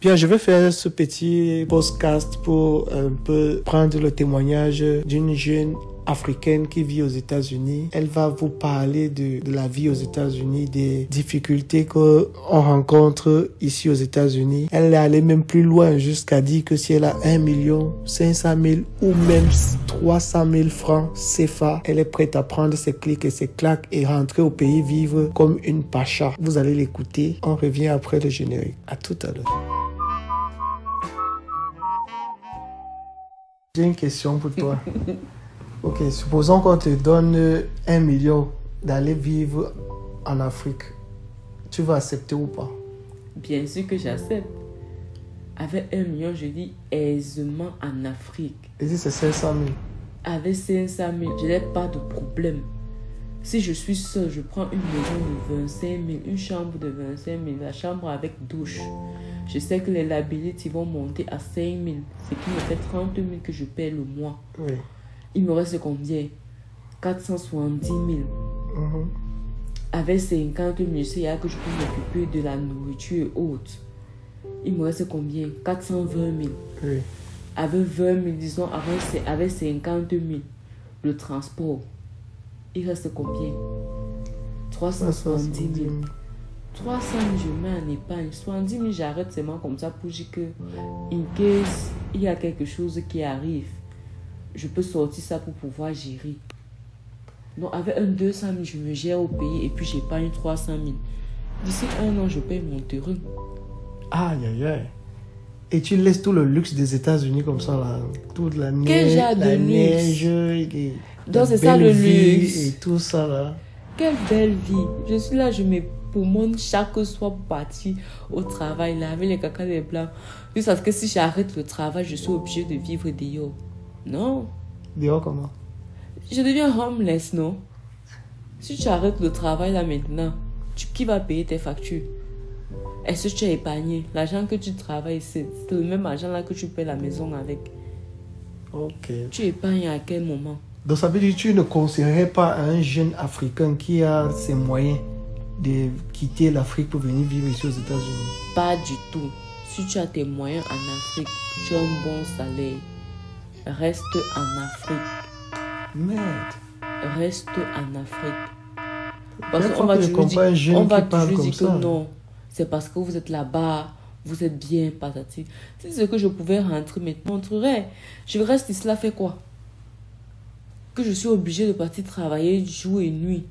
Bien, je vais faire ce petit podcast pour un peu prendre le témoignage d'une jeune africaine qui vit aux États-Unis. Elle va vous parler de la vie aux États-Unis, des difficultés qu'on rencontre ici aux États-Unis. Elle est allée même plus loin jusqu'à dire que si elle a 1 500 000 ou même 300 000 francs CFA, elle est prête à prendre ses clics et ses claques et rentrer au pays vivre comme une pacha. Vous allez l'écouter. On revient après le générique. À tout à l'heure. J'ai une question pour toi. Ok, supposons qu'on te donne 1 million d'aller vivre en Afrique. Tu vas accepter ou pas? Bien sûr que j'accepte. Avec 1 million, je dis aisément en Afrique. Et si c'est 500 000? Avec 500 000, je n'ai pas de problème. Si je suis seule, je prends une maison de 25 000, une chambre de 25 000, la chambre avec douche. Je sais que les liabilities vont monter à 5 000, ce qui me fait 30 000 que je paie le mois. Oui. Il me reste combien? 470 000. Avec 50 000, je sais que je peux m'occuper de la nourriture et autres. Il me reste combien? 420 000. Oui. Avec 20 000, disons, avec 50 000, le transport. Il reste combien? 370 000. 300 000, je mets en épargne. 70 000, j'arrête seulement comme ça pour dire que, in case il y a quelque chose qui arrive, je peux sortir ça pour pouvoir gérer. Donc, avec un 200 000, je me gère au pays et puis j'épargne 300 000. D'ici 1 an, je paye mon terrain. Aïe, aïe, aïe. Et tu laisses tout le luxe des États-Unis comme ça, là. Toute la neige. Quel genre de luxe? Donc, c'est ça le luxe. Et tout ça, là. Quelle belle vie. Je suis là, je me poumonne chaque soir pour partir au travail, laver les caca des blancs. Juste parce que si j'arrête le travail, je suis obligée de vivre dehors. Non. Dehors comment? Je deviens homeless, non? Si tu arrêtes le travail là maintenant, qui va payer tes factures? Est-ce que tu as épargné? L'argent que tu travailles, c'est le même argent là que tu paies la maison avec. Ok. Tu épargnes à quel moment? Donc ça veut dire que tu ne conseillerais pas à un jeune Africain qui a ses moyens de quitter l'Afrique pour venir vivre ici aux États-Unis? Pas du tout. Si tu as tes moyens en Afrique, tu as un bon salaire, reste en Afrique. Merde. Reste en Afrique. Parce qu'on va toujours dire que non. C'est parce que vous êtes là-bas, vous êtes bien, patati. C'est ce que je pouvais rentrer maintenant. Montrerai. Je reste ici là, fait quoi? Que je suis obligée de partir travailler jour et nuit.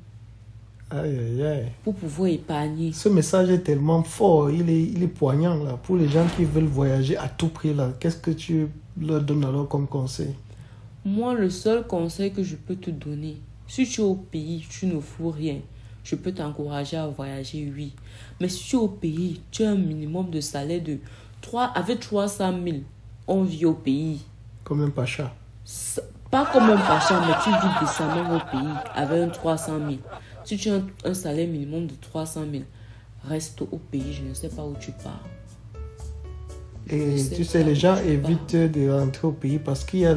Aïe, aïe, aïe. Pour pouvoir épargner. Ce message est tellement fort, il est poignant là. Pour les gens qui veulent voyager à tout prix là, qu'est-ce que tu leur donnes alors comme conseil? Moi, le seul conseil que je peux te donner, si tu es au pays, tu ne fous rien. Je peux t'encourager à voyager, oui. Mais si tu es au pays, tu as un minimum de salaire de 3, avec 300 000, on vit au pays. Comme un pacha? Pas comme un pacha, mais tu vis décemment au pays avec un 300 000. Si tu as un salaire minimum de 300 000, reste au pays, je ne sais pas où tu pars. Et tu sais, les gens évitent de rentrer au pays parce qu'il y a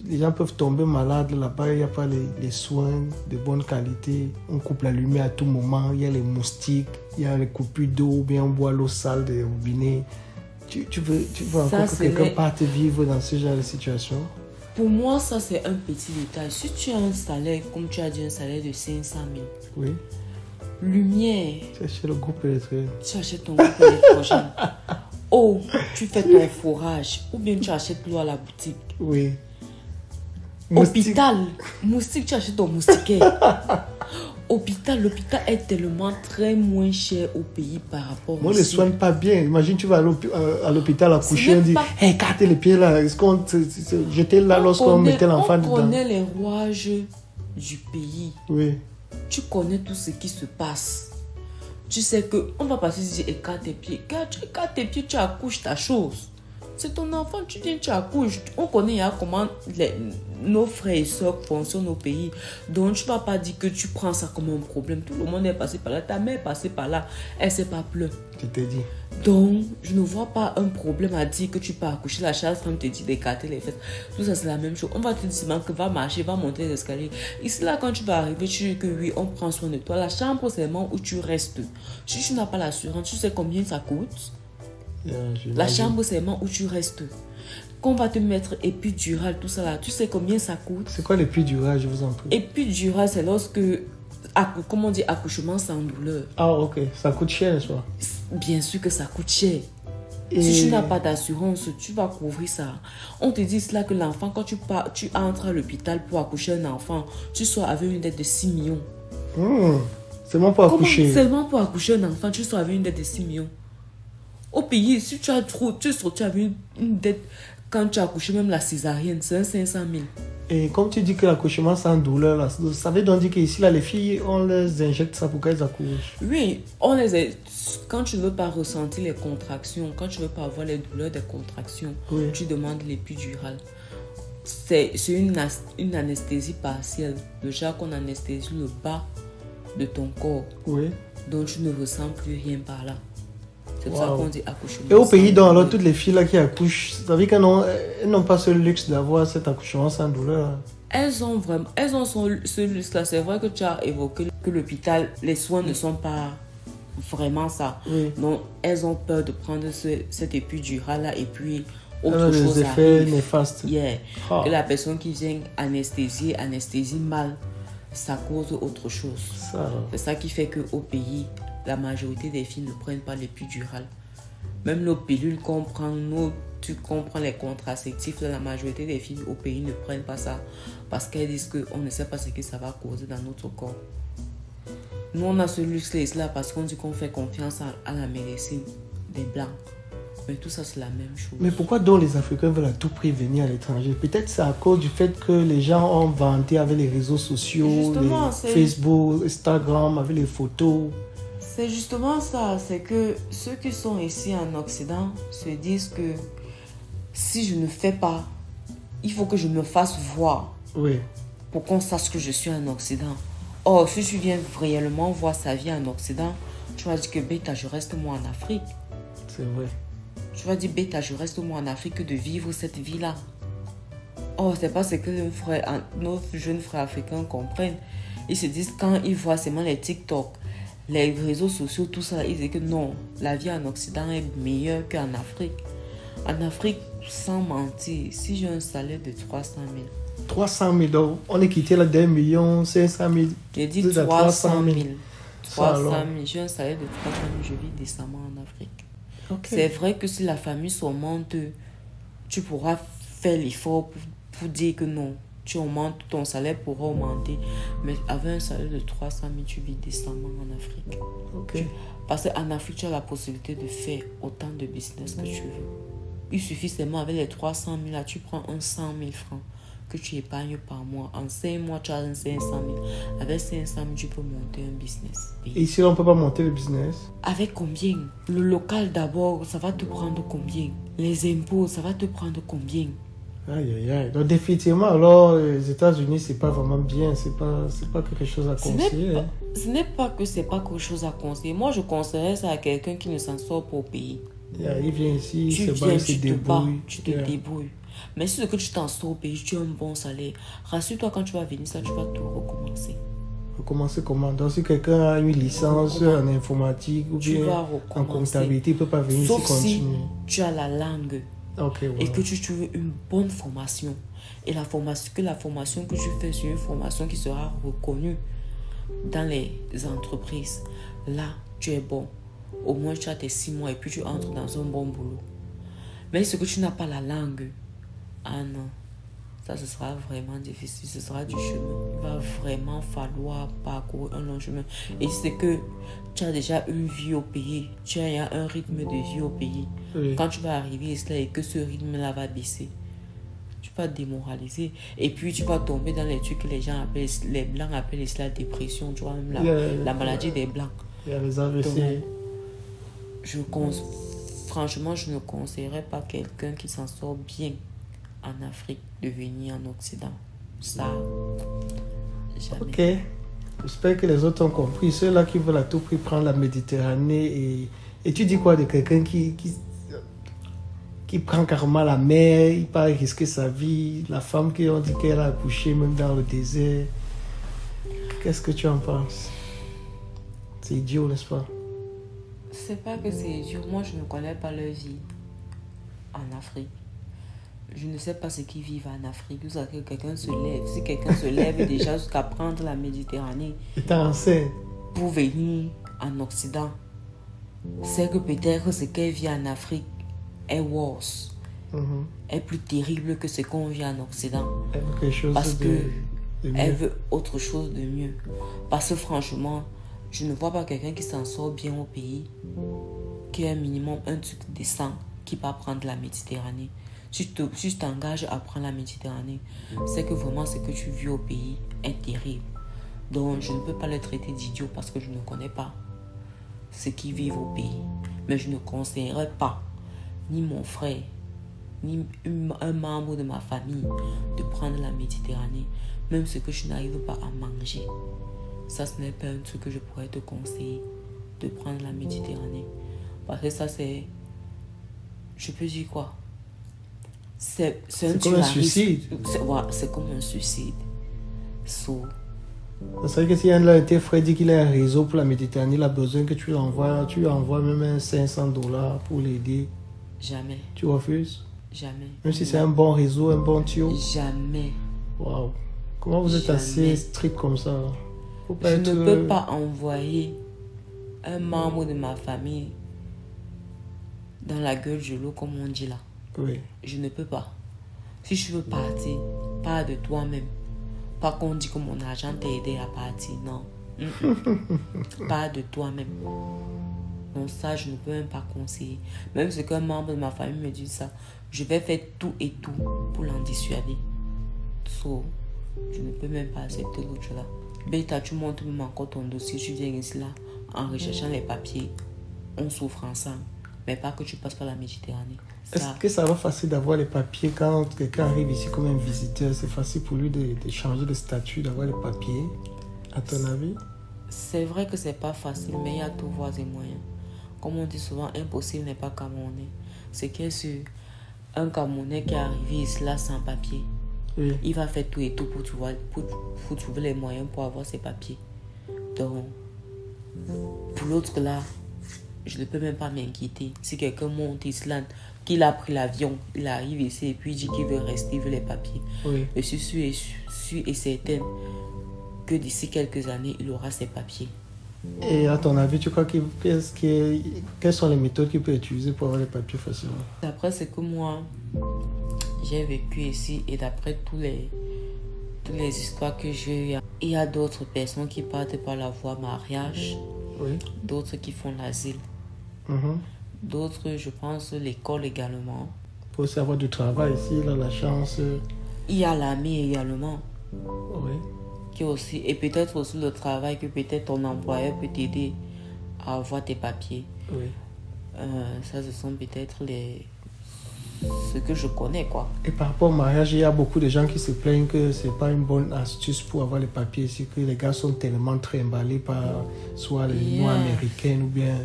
les gens peuvent tomber malades là-bas, il n'y a pas les soins de bonne qualité. On coupe la lumière à tout moment, il y a les moustiques, il y a les coupures d'eau, bien on boit l'eau sale des robinets. Tu veux encore que quelqu'un parte vivre dans ce genre de situation? Pour moi, ça c'est un petit détail. Si tu as un salaire, comme tu as dit, un salaire de 500 000, oui. Lumière, tu achètes le groupe électrogène. Tu achètes ton groupe électrogène. Oh, tu fais ton fourrage. Ou bien tu achètes l'eau à la boutique. Oui. Hôpital, moustique, tu achètes ton moustiquaire. L'hôpital est tellement très moins cher au pays par rapport Moi, on ne soigne pas bien. Imagine, tu vas à l'hôpital accoucher, on dit, hey, écartez les pieds là. Est-ce qu'on jetait là lorsqu'on mettait l'enfant dedans? On connaît les rouages du pays. Oui. Tu connais tout ce qui se passe. Tu sais qu'on va passer dire, écarte tes pieds. Quand tu écartes tes pieds, tu accouches ta chose. C'est ton enfant, tu viens, tu accouches. On connaît comment nos frères et soeurs fonctionnent au pays. Donc, tu ne vas pas dire que tu prends ça comme un problème. Tout le monde est passé par là. Ta mère est passée par là. Elle ne s'est pas pleure. Je t'ai dit. Donc, je ne vois pas un problème à dire que tu peux accoucher. La chasse-femme te dit d'écarter les fesses. Tout ça, c'est la même chose. On va te dire seulement que va marcher, va monter les escaliers. Ici, là, quand tu vas arriver, tu dis que oui, on prend soin de toi. La chambre, c'est le moment où tu restes. Si tu n'as pas l'assurance, tu sais combien ça coûte? La chambre, c'est vraiment où tu restes. Qu'on va te mettre épidural, tout ça là, tu sais combien ça coûte? C'est quoi l'épidural, je vous en prie? Épidural, c'est lorsque, comment on dit, accouchement sans douleur. Ah, ok. Ça coûte cher, n'est-ce pas? Bien sûr que ça coûte cher. Si tu n'as pas d'assurance, tu vas couvrir ça. On te dit cela que l'enfant, quand tu entres à l'hôpital pour accoucher un enfant, tu sois avec une dette de 6 millions. Seulement pour accoucher? Seulement pour accoucher un enfant, tu sois avec une dette de 6 millions. Au pays, si tu as trop, tu as une dette, quand tu as accouché, même la césarienne, c'est 500 000. Et comme tu dis que l'accouchement sans douleur, là, ça veut donc dire qu'ici, là, les filles, on les injecte ça pour qu'elles accouchent? Oui, quand tu ne veux pas ressentir les contractions, quand tu ne veux pas avoir les douleurs des contractions, tu demandes l'épidural. C'est une anesthésie partielle. Le genre qu'on anesthésie le bas de ton corps. Oui. Donc tu ne ressens plus rien par là. C'est pour ça qu'on dit accouchement. Et au pays, donc, alors, toutes les filles là qui accouchent, ça veut dire qu'elles n'ont pas ce luxe d'avoir cet accouchement sans douleur? Elles ont ce luxe-là. C'est vrai que tu as évoqué que l'hôpital, les soins ne sont pas vraiment ça. Oui. Donc, elles ont peur de prendre cet épidural-là et puis autre chose les effets néfastes. Que la personne qui vient anesthésie mal, ça cause autre chose. C'est ça qui fait qu'au pays, la majorité des filles ne prennent pas l'épidural. Même nos pilules qu'on prend, tu comprends les contraceptifs, la majorité des filles au pays ne prennent pas ça parce qu'elles disent qu'on ne sait pas ce que ça va causer dans notre corps. Nous, on a ce luxe-là parce qu'on dit qu'on fait confiance à la médecine des Blancs. Mais tout ça, c'est la même chose. Mais pourquoi donc les Africains veulent à tout prix venir à l'étranger? Peut-être c'est à cause du fait que les gens ont vanté avec les réseaux sociaux, Facebook, Instagram, avec les photos. C'est justement ça. C'est que ceux qui sont ici en Occident se disent que si je ne fais pas, il faut que je me fasse voir. Oui. Pour qu'on sache que je suis en Occident. Or, si tu viens réellement voir sa vie en Occident, tu vas dire que bêta, je reste moi en Afrique. C'est vrai. Tu vas dire, bêta, je reste moi en Afrique que de vivre cette vie-là. Oh, c'est pas ce que nos jeunes frères africains comprennent. Ils se disent, quand ils voient seulement les TikTok, les réseaux sociaux, tout ça, ils disent que non, la vie en Occident est meilleure qu'en Afrique. En Afrique, sans mentir, si j'ai un salaire de 300 000. 300 000, donc on est quitté là d'1 500 000. J'ai dit 300 000. 300 000. J'ai un salaire de 300 000, je vis décemment en Afrique. Okay. C'est vrai que si la famille s'augmente, tu pourras faire l'effort pour dire que non, tu augmentes, ton salaire pourra augmenter. Mais avec un salaire de 300 000, tu vis décemment en Afrique. Okay. Parce qu'en Afrique, tu as la possibilité de faire autant de business que tu veux. Il suffit seulement avec les 300 000, là, tu prends 100 000 francs que tu épargnes par mois. En 5 mois, tu as 500 000. Avec 500 000, tu peux monter un business. Et ici, on ne peut pas monter le business? Avec combien? Le local d'abord, ça va te prendre combien? Les impôts, ça va te prendre combien? Aïe, aïe, aïe. Donc, définitivement, alors, les États-Unis, c'est pas vraiment bien. C'est pas quelque chose à conseiller. Ce n'est pas que c'est pas quelque chose à conseiller. Moi, je conseillerais ça à quelqu'un qui ne s'en sort pas au pays. Il vient ici, il se débrouille. Tu te débrouilles. Mais si c'est que tu t'en sors au pays, tu as un bon salaire, rassure-toi, quand tu vas venir, ça, tu vas tout recommencer. Recommencer comment? Donc, si quelqu'un a une licence en informatique ou bien en comptabilité, il ne peut pas venir sauf ici continuer. Si tu as la langue et que tu trouves une bonne formation. Et la formation que tu fais, c'est une formation qui sera reconnue dans les entreprises. Là, tu es bon. Au moins, tu as tes 6 mois et puis tu entres dans un bon boulot. Mais ce que tu n'as pas la langue, ah non, ça ce sera vraiment difficile, ce sera du chemin. Il va vraiment falloir parcourir un long chemin. Et c'est que tu as déjà une vie au pays, tu as un rythme de vie au pays. Oui. Quand tu vas arriver ici et que ce rythme-là va baisser, tu vas te démoraliser. Et puis tu vas tomber dans les trucs que les gens appellent, les Blancs appellent la dépression, tu vois, même la maladie des Blancs. Il y a les AVC. Franchement, je ne conseillerais pas quelqu'un qui s'en sort bien en Afrique de venir en Occident. Ça, jamais. Ok. J'espère que les autres ont compris. Ceux-là qui veulent à tout prix prendre la Méditerranée. Et tu dis quoi de quelqu'un qui prend carrément la mer, il part risquer sa vie, la femme qui ont dit qu'elle a accouché même dans le désert. Qu'est-ce que tu en penses? C'est idiot, n'est-ce pas? C'est pas que c'est dur. Moi, je ne connais pas leur vie en Afrique. Je ne sais pas ce qu'ils vivent en Afrique. Vous savez que quelqu'un se lève. Si quelqu'un se lève déjà jusqu'à prendre la Méditerranée pour venir en Occident, c'est que peut-être ce qu'elle vit en Afrique est worse, est plus terrible que ce qu'on vit en Occident. Parce qu'elle veut autre chose de mieux. Parce que franchement, je ne vois pas quelqu'un qui s'en sort bien au pays, qui a un minimum un truc décent, qui va prendre la Méditerranée. Si tu t'engages à prendre la Méditerranée, c'est que vraiment ce que tu vis au pays est terrible. Donc je ne peux pas le traiter d'idiot parce que je ne connais pas ce qu'ils vivent au pays. Mais je ne conseillerais pas, ni mon frère, ni un membre de ma famille, de prendre la Méditerranée. Même ce que je n'arrive pas à manger. Ça, ce n'est pas un truc que je pourrais te conseiller, de prendre la Méditerranée. Parce que ça, c'est... Je peux dire quoi? C'est comme un suicide. C'est comme un suicide. C'est vrai que si un de tes frères dit qu'il a un réseau pour la Méditerranée, il a besoin que tu lui envoies même $500 pour l'aider. Jamais. Tu refuses? Jamais. Même si c'est un bon réseau, un bon tuyau? Jamais. Waouh. Comment vous êtes assez strict comme ça? Je ne peux pas envoyer un membre de ma famille dans la gueule de l'eau, comme on dit là. Oui. Je ne peux pas. Si je veux partir, pars de toi-même. Pas qu'on dit que mon argent t'a aidé à partir, non. Pars de toi-même. Donc ça, je ne peux même pas conseiller. Même si qu'un membre de ma famille me dit ça, je vais faire tout et tout pour l'en dissuader. So, je ne peux même pas accepter l'autre là. Beta, tu montres même encore ton dossier, tu viens ici là, en recherchant les papiers. On souffre ensemble. Mais pas que tu passes par la Méditerranée. Est-ce que ça va facile d'avoir les papiers quand quelqu'un arrive ici comme un visiteur? C'est facile pour lui de changer de statut, d'avoir les papiers, à ton avis? C'est vrai que c'est pas facile, mais il y a tout voies et moyens. Comme on dit souvent, impossible n'est pas Camerounais. C'est que sur un Camerounais qui est arrivé ici là sans papier, oui. Il va faire tout et tout pour trouver les moyens pour avoir ses papiers. Donc, pour l'autre là, je ne peux même pas m'inquiéter. Si quelqu'un monte Islande, qu'il a pris l'avion, il arrive ici et puis il dit qu'il veut rester, il veut les papiers. Oui. Je suis sûre et certaine que d'ici quelques années, il aura ses papiers. Et à ton avis, tu crois quelles sont les méthodes qu'il peut utiliser pour avoir les papiers facilement? D'après ce que moi, j'ai vécu ici et d'après toutes les histoires que j'ai eues, il y a d'autres personnes qui partent par la voie mariage, oui. D'autres qui font l'asile, d'autres, je pense, l'école également. Pour aussi avoir du travail ici, il a la chance. Il y a l'armée également. Oui. Qui aussi, et peut-être aussi le travail que peut-être ton employeur peut t'aider à avoir tes papiers. Oui. Ça, ce sont peut-être ce que je connais, quoi. Et par rapport au mariage, il y a beaucoup de gens qui se plaignent que c'est pas une bonne astuce pour avoir les papiers ici, que les gars sont tellement très emballés par soit les lois américaines ou bien...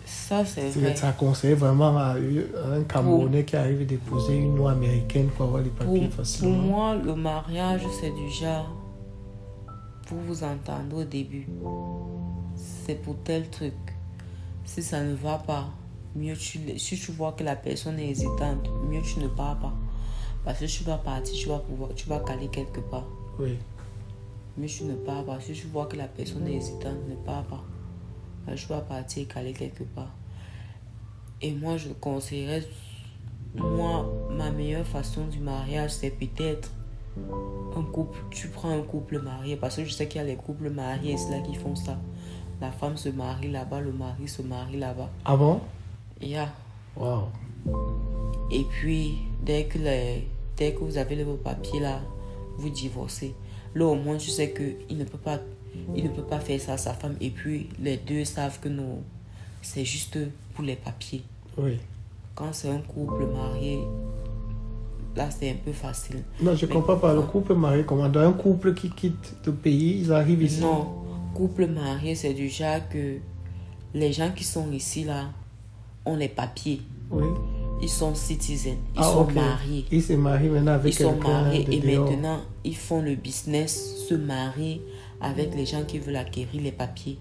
Ça, c'est vrai. Ça conseille vraiment à un Camerounais qui arrive à déposer une loi américaine pour avoir les papiers facilement. Pour moi, le mariage, c'est du genre... Pour vous entendre au début, c'est pour tel truc. Si ça ne va pas, mieux si tu vois que la personne est hésitante, mieux tu ne pars pas. Parce que tu vas partir, tu vas caler quelque part. Oui. Mieux tu ne pars pas. Si tu vois que la personne est hésitante, ne pars pas. Tu vas partir et caler quelque part. Et moi, je conseillerais, ma meilleure façon du mariage, c'est peut-être un couple. Tu prends un couple marié, parce que je sais qu'il y a les couples mariés, c'est là qui font ça. La femme se marie là-bas, le mari se marie là-bas. Ah bon? Yeah. Wow. Et puis, dès que vous avez vos papiers là, vous divorcez. Là, au moins, tu sais qu'il ne peut pas faire ça à sa femme. Et puis, les deux savent que non, c'est juste pour les papiers. Oui. Quand c'est un couple marié, là, c'est un peu facile. Non, je ne comprends pas. Le couple marié, comment? Dans un couple qui quitte le pays, ils arrivent ici? Non, couple marié, c'est du genre que les gens qui sont ici, là, ont les papiers. Oui. Ils sont citizens. Ils sont mariés. Ils se marient maintenant avec quelqu'un. Ils sont mariés et maintenant, ils font le business, se marient avec les gens qui veulent acquérir les papiers.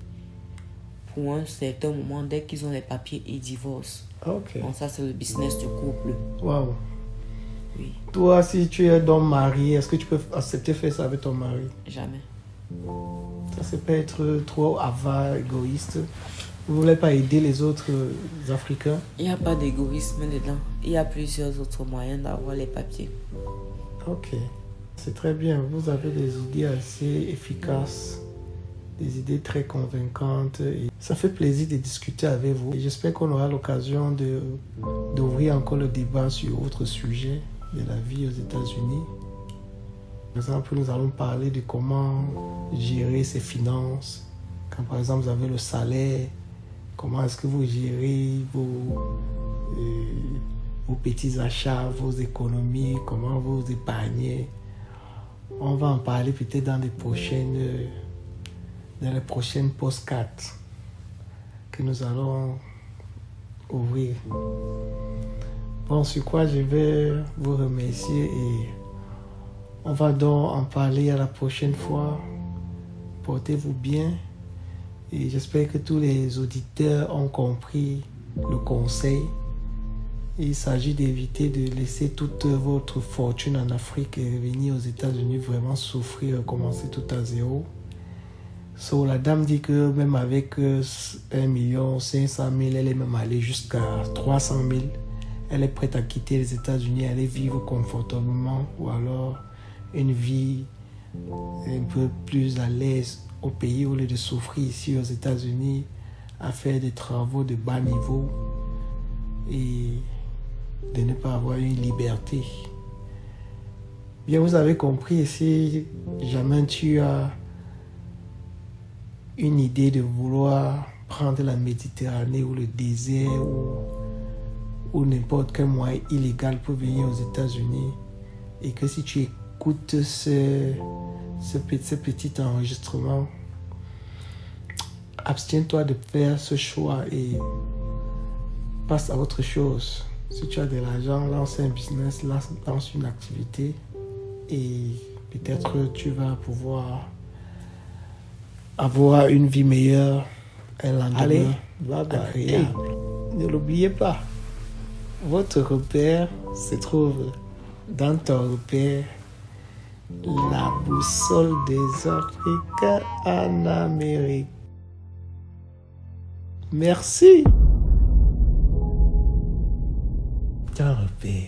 pour un certain moment, dès qu'ils ont les papiers, ils divorcent. Ok. Donc ça, c'est le business du couple. Waouh. Oui, Toi, si tu es donc marié, est-ce que tu peux accepter faire ça avec ton mari? jamais. Ça, c'est pas être trop avare, égoïste. Vous voulez pas aider les autres Africains? Il n'y a pas d'égoïsme dedans. Il y a plusieurs autres moyens d'avoir les papiers. Ok. C'est très bien. Vous avez des idées assez efficaces, des idées très convaincantes. Et ça fait plaisir de discuter avec vous. Et j'espère qu'on aura l'occasion d'ouvrir encore le débat sur autre sujet de la vie aux États-Unis. Par exemple, nous allons parler de comment gérer ses finances. Quand par exemple vous avez le salaire, comment est-ce que vous gérez vos petits achats, vos économies, comment vous épargnez. On va en parler peut-être dans les prochaines podcasts que nous allons ouvrir. Bon, sur quoi je vais vous remercier et on va donc en parler à la prochaine fois. Portez-vous bien et j'espère que tous les auditeurs ont compris le conseil. Il s'agit d'éviter de laisser toute votre fortune en Afrique et venir aux États-Unis vraiment souffrir, commencer tout à zéro. La dame dit que même avec 1 500 000, elle est même allée jusqu'à 300 000. Elle est prête à quitter les États-Unis, aller vivre confortablement ou alors une vie un peu plus à l'aise au pays au lieu de souffrir ici aux États-Unis à faire des travaux de bas niveau et de ne pas avoir une liberté. Bien, vous avez compris, si jamais tu as une idée de vouloir prendre la Méditerranée ou le désert ou n'importe quel moyen illégal pour venir aux États-Unis et que si tu écoutes ce petit enregistrement, abstiens-toi de faire ce choix et passe à autre chose. Si tu as de l'argent, lance un business, lance une activité et peut-être tu vas pouvoir avoir une vie meilleure un lendemain. Allez, agréable. Ne l'oubliez pas, votre repère se trouve dans ton repère, la boussole des Africains en Amérique. Merci. Ton repère.